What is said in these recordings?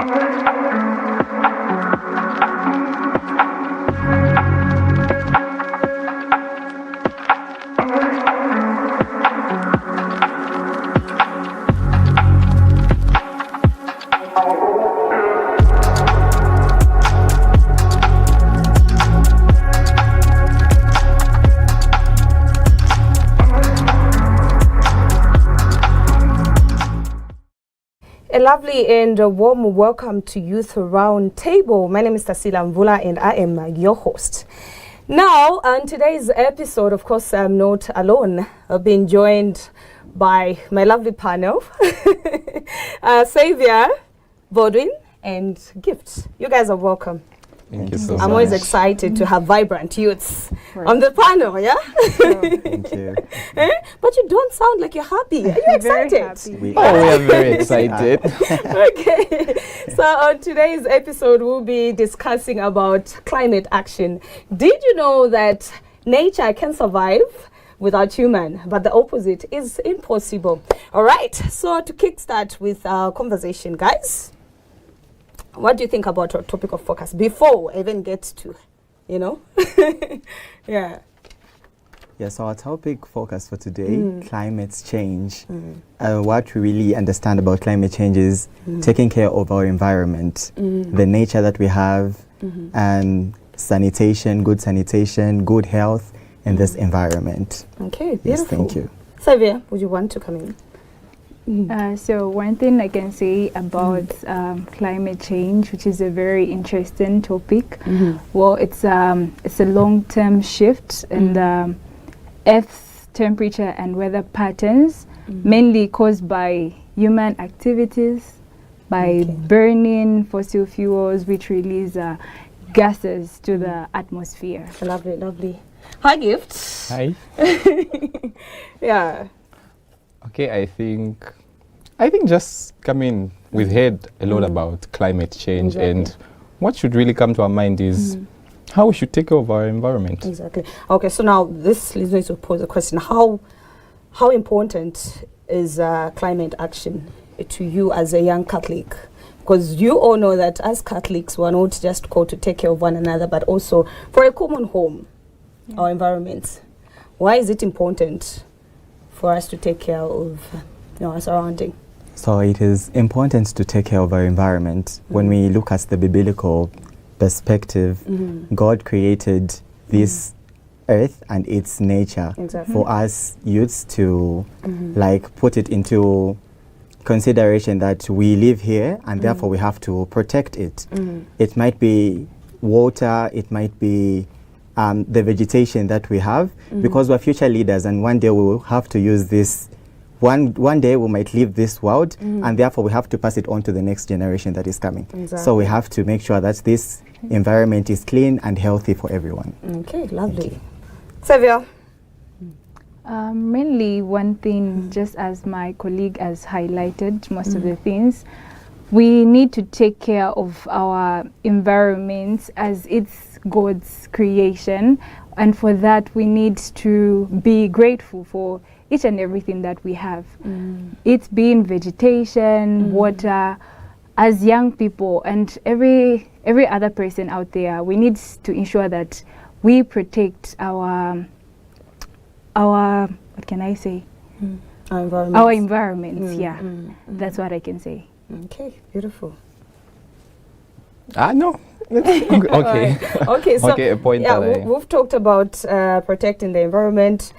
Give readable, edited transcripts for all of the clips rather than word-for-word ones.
A lovely and a warm welcome to Youth Round Table. My name is Tasila Mvula and I am your host. Now, on today's episode, of course, I'm not alone. I've been joined by my lovely panel, Xavier, Bodwin, and Gift. You guys are welcome. Thank you so much. I'm always excited to have vibrant youths on the panel, yeah? Thank you. But you don't sound like you're happy. Are you excited? We are very excited. Okay. So on today's episode, we'll be discussing about climate action. Did you know that nature can survive without human, but the opposite is impossible? All right. So to kickstart with our conversation, guys, what do you think about our topic of focus before we even get to, Yeah. Yeah, so our topic focus for today, climate change. What we really understand about climate change is taking care of our environment, the nature that we have, and sanitation, good health in this environment. Okay, beautiful. Yes, thank you. Xavier, would you want to come in? So one thing I can say about climate change, which is a very interesting topic, well, it's a long-term shift in the Earth's temperature and weather patterns, mainly caused by human activities, by burning fossil fuels, which release gases to the atmosphere. Lovely, lovely. Hi, Gift. Hi. Yeah. Okay, I think just coming, we've heard a lot about climate change, and what should really come to our mind is how we should take care of our environment. Exactly. Okay, so now this leads me to pose a question. How important is climate action to you as a young Catholic? Because you all know that as Catholics, we're not just called to take care of one another, but also for a common home, our environments. Why is it important for us to take care of our surrounding? So it is important to take care of our environment. When we look at the biblical perspective, God created this earth and its nature for us youths to put it into consideration that we live here and therefore we have to protect it. It might be water, it might be the vegetation that we have, because we're future leaders and one day we will have to use this. One day we might leave this world and therefore we have to pass it on to the next generation that is coming. So we have to make sure that this environment is clean and healthy for everyone. Okay, lovely. Xavier? Mainly one thing, just as my colleague has highlighted most of the things, we need to take care of our environment as it's God's creation, and for that we need to be grateful for each and everything that we have. It's being vegetation, water. As young people and every other person out there, we need to ensure that we protect our what can I say? Our environments. That's what I can say. Okay, beautiful. No. Okay. Okay, so a point we've talked about protecting the environment,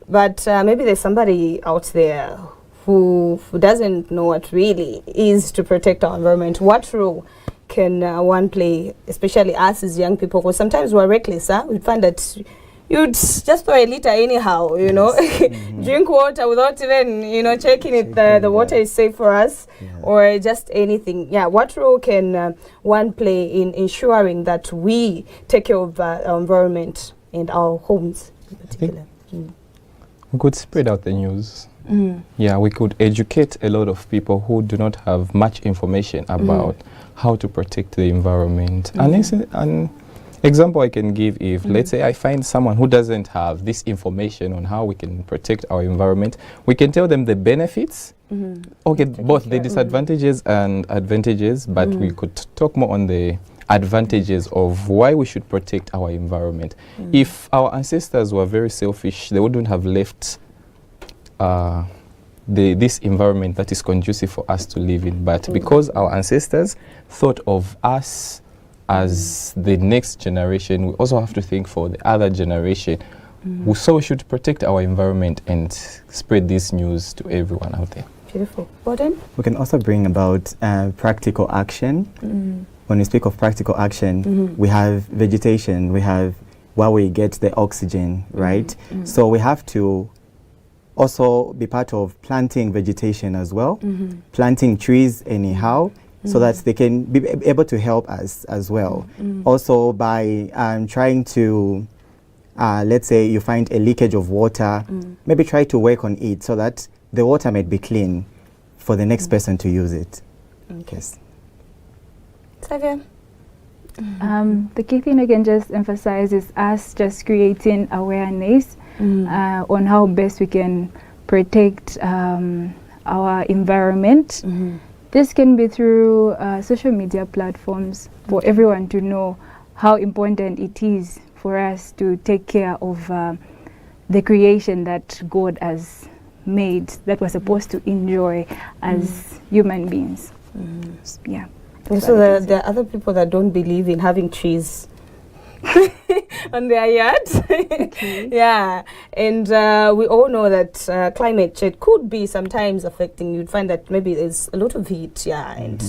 but maybe there's somebody out there who doesn't know what really is to protect our environment. What role can one play, especially us as young people? Because sometimes we're reckless. We find that you'd just throw a liter anyhow, drink water without even, checking if the water is safe for us, or just anything. Yeah, what role can one play in ensuring that we take care of our environment and our homes in particular? We could spread out the news. Yeah, we could educate a lot of people who do not have much information about how to protect the environment. And Example I can give, if let's say I find someone who doesn't have this information on how we can protect our environment, we can tell them the benefits, okay, both the disadvantages and advantages, but we could talk more on the advantages of why we should protect our environment. If our ancestors were very selfish, they wouldn't have left this environment that is conducive for us to live in. But because our ancestors thought of us as the next generation, we also have to think for the other generation. So we should protect our environment and spread this news to everyone out there. Beautiful. Borden? We can also bring about practical action. When we speak of practical action, we have vegetation, we have where we get the oxygen, right? So we have to also be part of planting vegetation as well, planting trees anyhow, so that they can be able to help us as well. Also by trying to, let's say you find a leakage of water, maybe try to work on it so that the water might be clean for the next person to use it. Yes. Xavier? The key thing I can just emphasize is us just creating awareness on how best we can protect our environment. This can be through social media platforms for everyone to know how important it is for us to take care of the creation that God has made, that we're supposed to enjoy as human beings. Yeah. And so there are other people that don't believe in having trees on their yards. Yeah, and we all know that climate change could be sometimes affecting. You'd find that maybe there's a lot of heat, and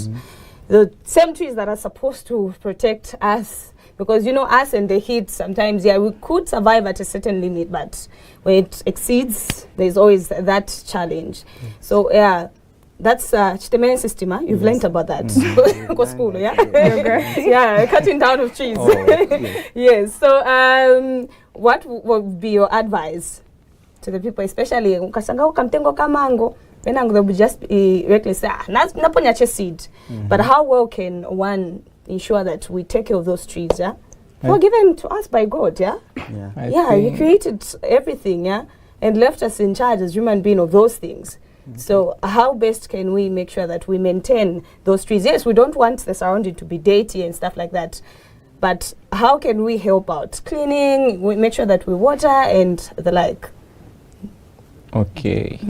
the same trees that are supposed to protect us, because you know us and the heat sometimes, we could survive at a certain limit, but when it exceeds, there's always that challenge. So that's chitemene system. You've learned about that. Go school, yeah, cutting down of trees. Yes. So what would be your advice to the people, especially ukasanga ukamtengo kamango, then they would just be reckless. Naponya seed. But how well can one ensure that we take care of those trees? Yeah, were given to us by God. Yeah, He created everything. And left us in charge as human beings of those things. So how best can we make sure that we maintain those trees? Yes, we don't want the surrounding to be dirty and stuff like that, but how can we help out? Cleaning, we make sure that we water and the like. Okay.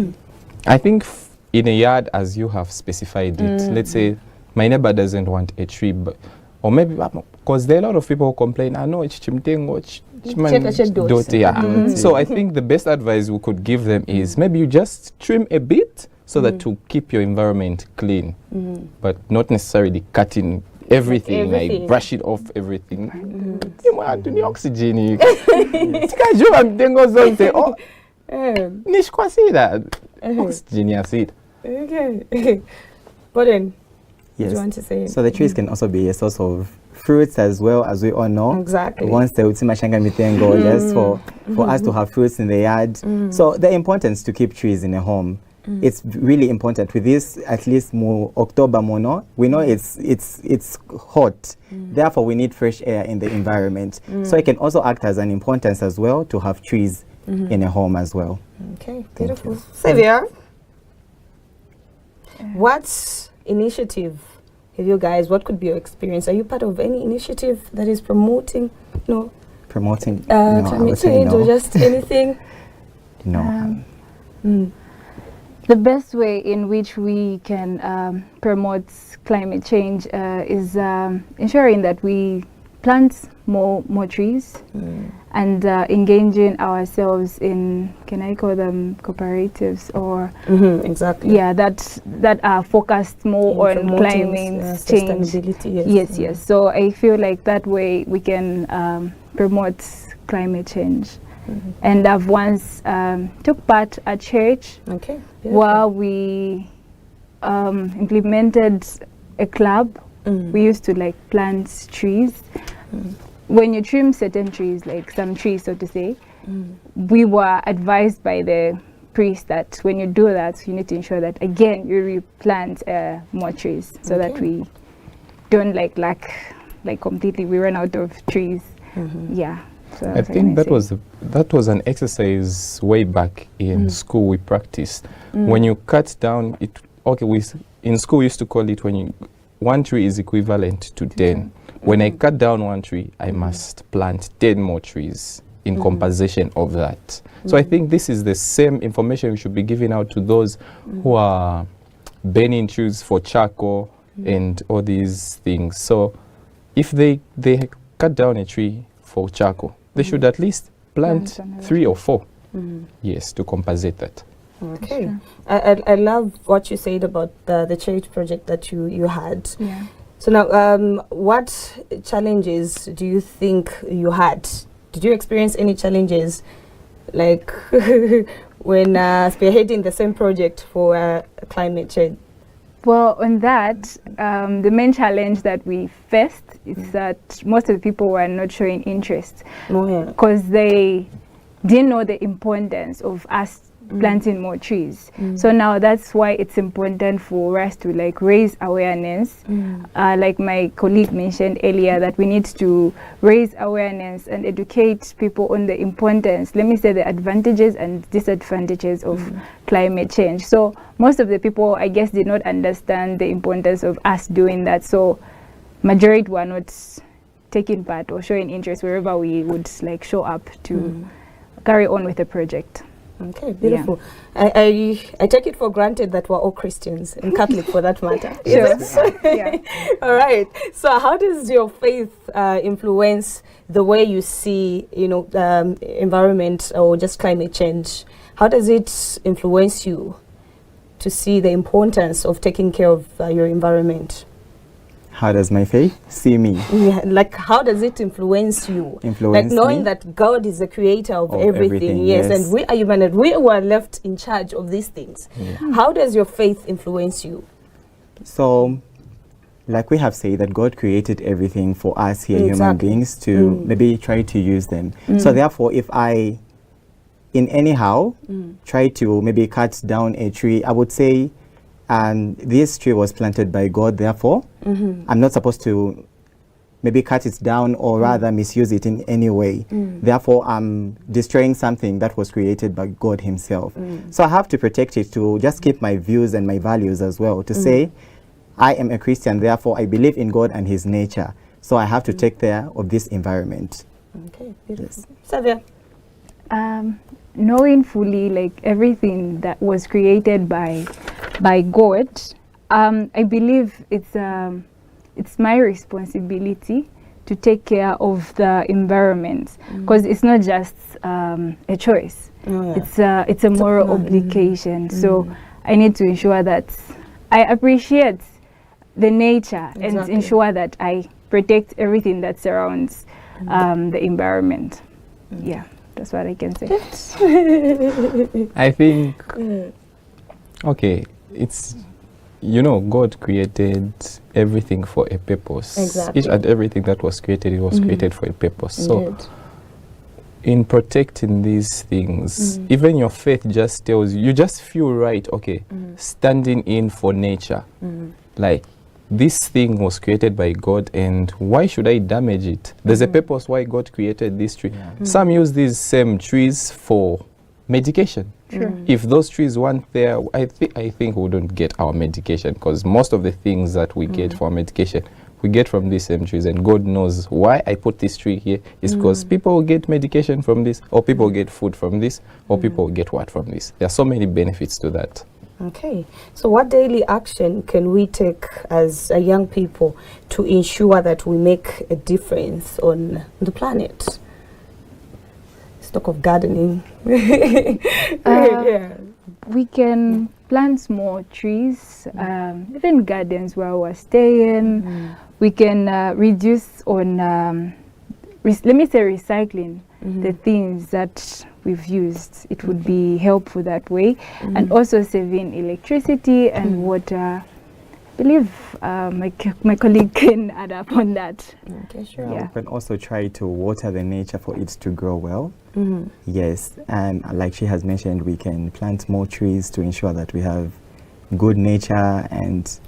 I think in a yard, as you have specified it, let's say my neighbor doesn't want a tree, but, or maybe, because there are a lot of people who complain, I know it's chimtengo, So I think the best advice we could give them is maybe you just trim a bit so that to keep your environment clean, but not necessarily cutting everything, like brush it off everything. You want to the oxygen. Oxygen acid. Okay. But then, yes. Do you want to say? So the trees can also be a source of fruits as well, as we all know. Exactly. Once the utimashanga mitengo, just for us to have fruits in the yard. So the importance to keep trees in a home, it's really important. With this, at least more October mono, we know it's hot. Therefore, we need fresh air in the environment. So it can also act as an importance as well to have trees in a home as well. Okay, beautiful. Xavier, what initiative have you guys, what could be your experience? Are you part of any initiative that is promoting, promoting climate change or just anything? No. The best way in which we can promote climate change is ensuring that we plant more trees and engaging ourselves in, can I call them cooperatives or exactly, that are focused more on climate change. Yes. So I feel like that way we can promote climate change. And I've once took part at church where we implemented a club. We used to plant trees. When you trim certain trees, like some trees, so to say, we were advised by the priest that when you do that, you need to ensure that again you replant more trees so that we don't lack completely. We run out of trees. Yeah. So I that's what think can that was an exercise way back in school we practiced. When you cut down it, in school we used to call it one tree is equivalent to 10. When I cut down one tree, I must plant 10 more trees in compensation of that. So I think this is the same information we should be giving out to those who are burning trees for charcoal and all these things. So if they cut down a tree for charcoal, they should at least plant 3 or 4, yes, to compensate that. Okay. Sure. I love what you said about the church project that you had. Yeah. So now, what challenges do you think you had? Did you experience any challenges, like when spearheading the same project for climate change? Well, on that, the main challenge that we faced is that most of the people were not showing interest because they didn't know the importance of us planting more trees. So now that's why it's important for us to like raise awareness. Like my colleague mentioned earlier, that we need to raise awareness and educate people on the importance, let me say the advantages and disadvantages of climate change. So most of the people, I guess, did not understand the importance of us doing that. So majority were not taking part or showing interest wherever we would like show up to carry on with the project. Okay, beautiful. Yeah. I take it for granted that we're all Christians and Catholic for that matter. Sure. Yeah. All right. So how does your faith influence the way you see, environment or just climate change? How does it influence you to see the importance of taking care of your environment? How does my faith see me? Yeah, like how does it influence you? Influence like knowing me? that God is the creator of everything, yes, and we are human and we were left in charge of these things. Yeah. How does your faith influence you? So, like we have said, that God created everything for us here, human beings, to maybe try to use them. So therefore, if I, in anyhow, try to maybe cut down a tree, I would say, and this tree was planted by God, therefore, I'm not supposed to maybe cut it down or rather misuse it in any way. Therefore, I'm destroying something that was created by God himself. So I have to protect it, to just keep my views and my values as well, to say, I am a Christian, therefore I believe in God and his nature. So I have to take care of this environment. Okay, beautiful. Zambia? Knowing fully like everything that was created by God, I believe it's my responsibility to take care of the environment, because it's not just a choice. It's a moral obligation. So I need to ensure that I appreciate the nature and ensure that I protect everything that surrounds the environment. Yeah. That's what I can say. I think, okay, it's, God created everything for a purpose. Exactly. Each and everything that was created, it was created for a purpose. So, in protecting these things, even your faith just tells you, you just feel right, okay, standing in for nature. Like, this thing was created by God, and why should I damage it? There's a purpose why God created this tree. Some use these same trees for medication. If those trees weren't there, I think we wouldn't get our medication, because most of the things that we get for medication, we get from these same trees, and God knows why I put this tree here is because people will get medication from this, or people will get food from this, or people will get what from this. There are so many benefits to that. Okay, so what daily action can we take as young people to ensure that we make a difference on the planet? Let's talk of gardening. We can plant more trees, even gardens where we're staying. We can reduce on, let me say, recycling the things that we've used. It would be helpful that way, and also saving electricity and water. I believe my colleague can add up on that. Okay, sure. Yeah. We can also try to water the nature for it to grow well. Yes, and like she has mentioned, we can plant more trees to ensure that we have good nature and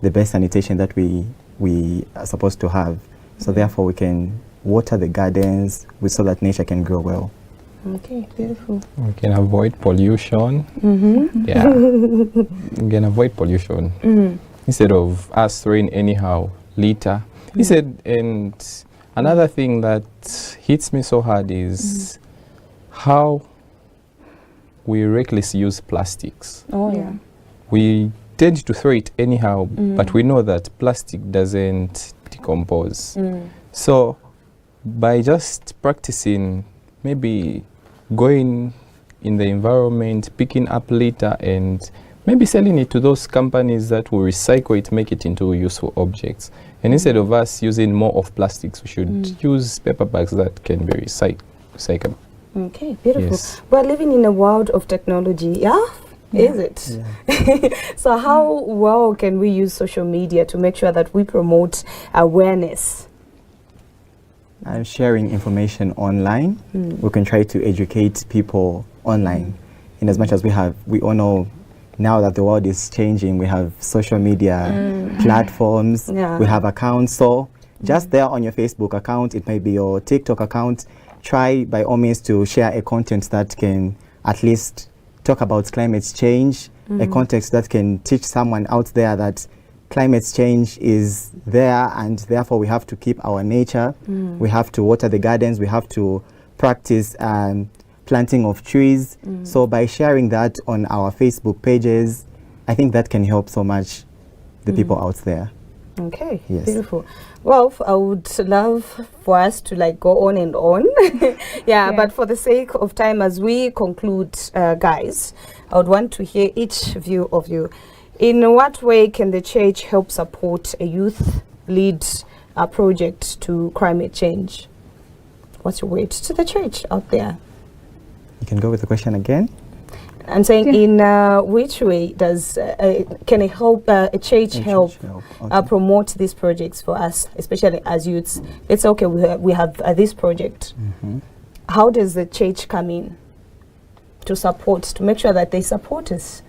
the best sanitation that we are supposed to have. So therefore we can water the gardens so that nature can grow well. Okay, beautiful. We can avoid pollution. Yeah. We can avoid pollution. Instead of us throwing anyhow litter. He said, and another thing that hits me so hard is how we recklessly use plastics. Oh, yeah. We tend to throw it anyhow, but we know that plastic doesn't decompose. So by just practicing, maybe going in the environment, picking up litter and maybe selling it to those companies that will recycle it, make it into useful objects. And instead of us using more of plastics, we should use paper bags that can be recyclable. Okay, beautiful. Yes. We're living in a world of technology, yeah? Is it? Yeah. So how well can we use social media to make sure that we promote awareness? I'm sharing information online. We can try to educate people online. In as much as we all know now that the world is changing, we have social media platforms, we have accounts. So just there on your Facebook account, it might be your TikTok account, try by all means to share a content that can at least talk about climate change, a context that can teach someone out there that climate change is there and therefore we have to keep our nature, we have to water the gardens, we have to practice planting of trees. So by sharing that on our Facebook pages, I think that can help so much the people out there. Okay, Yes. beautiful. Well, I would love for us to like go on and on. Yeah, but for the sake of time, as we conclude, guys, I would want to hear each view of you. In what way can the church help support a youth-led project to climate change? What's your weight to the church out there? You can go with the question again. I'm saying, in which way does can it help a church help promote these projects for us, especially as youths? It's okay. We have this project. How does the church come in to support, to make sure that they support us?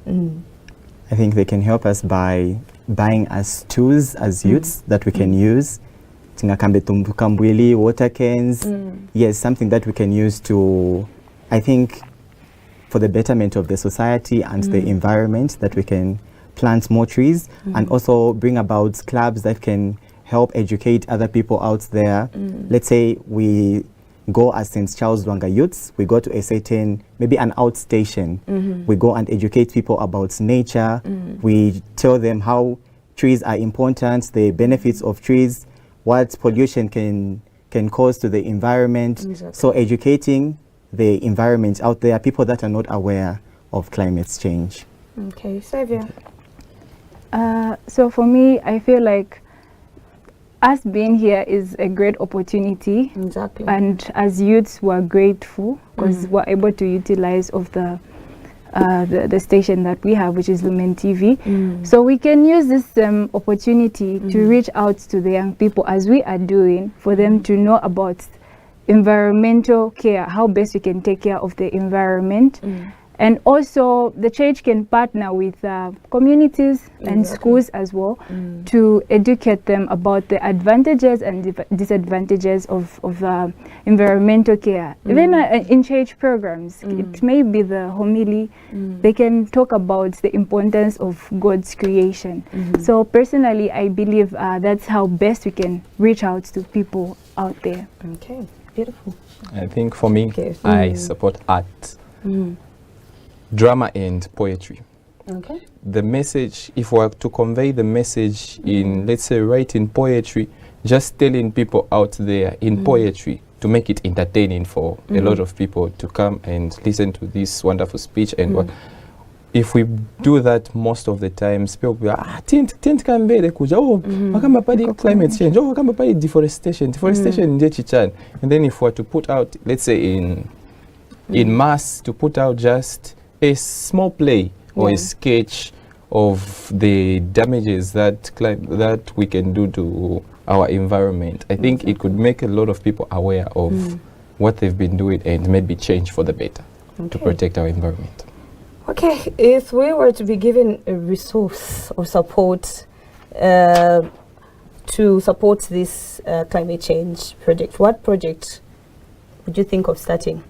I think they can help us by buying us tools as youths that we can use. Tingakambe tumbukambwili, water cans. Yes, something that we can use to, I think, for the betterment of the society and the environment, that we can plant more trees and also bring about clubs that can help educate other people out there. Let's say we go as St. Charles Lwanga youths, we go to a certain, maybe an outstation. We go and educate people about nature. We tell them how trees are important, the benefits of trees, what pollution can cause to the environment. So educating the environment out there, people that are not aware of climate change. Okay, Savia. So for me, I feel like us being here is a great opportunity. Exactly. And as youths, we're grateful because we're able to utilize of the station that we have, which is Lumen TV. So we can use this opportunity to reach out to the young people, as we are doing, for them to know about environmental care, how best we can take care of the environment. And also the church can partner with communities and schools as well to educate them about the advantages and disadvantages of environmental care. Even in church programs, it may be the homily, they can talk about the importance of God's creation. So personally, I believe that's how best we can reach out to people out there. Okay, beautiful. I think for me, I support art. Drama and poetry. Okay. The message, if we are to convey the message in, let's say, writing poetry, just telling people out there in poetry to make it entertaining for a lot of people to come and listen to this wonderful speech. And if we do that most of the times, people will be wakamba padi climate change, wakamba padi deforestation nje chichan. And then if we are to put out, let's say in mass, to put out just a small play or a sketch of the damages that we can do to our environment, I think it could make a lot of people aware of what they've been doing and maybe change for the better to protect our environment. Okay, if we were to be given a resource or support to to support this climate change project? What project would you think of starting?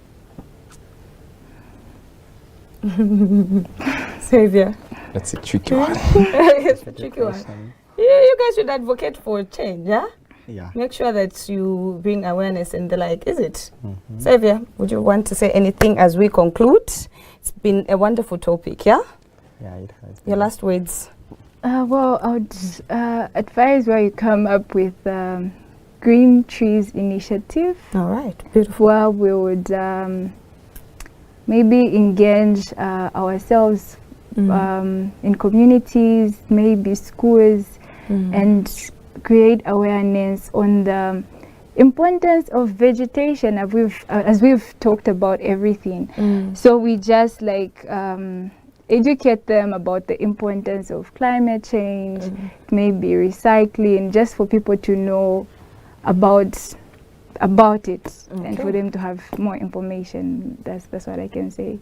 Xavier. That's a tricky one. It's a tricky one. Yeah, you guys should advocate for change, yeah? Yeah. Make sure that you bring awareness and the like, is it? Xavier, would you want to say anything as we conclude? It's been a wonderful topic, yeah? Yeah, it has. Your last words. Well, I would advise where you come up with Green Trees Initiative. All right, beautiful. Where we would maybe engage ourselves in communities, maybe schools, and create awareness on the importance of vegetation, as we've talked about everything. So we just like educate them about the importance of climate change, maybe recycling, just for people to know about it, and for them to have more information. That's what I can say.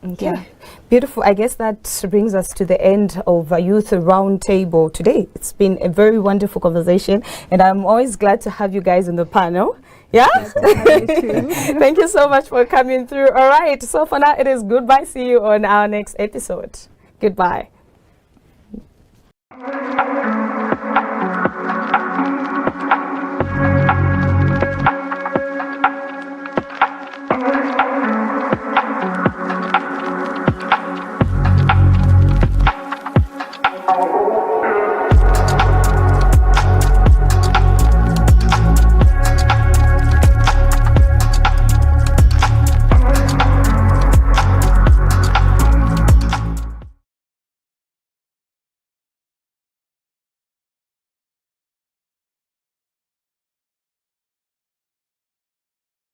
Okay. Yeah. Beautiful. I guess that brings us to the end of a Youth Roundtable today. It's been a very wonderful conversation, and I'm always glad to have you guys in the panel. Yeah? Thank you so much for coming through. All right. So for now, it is goodbye. See you on our next episode. Goodbye.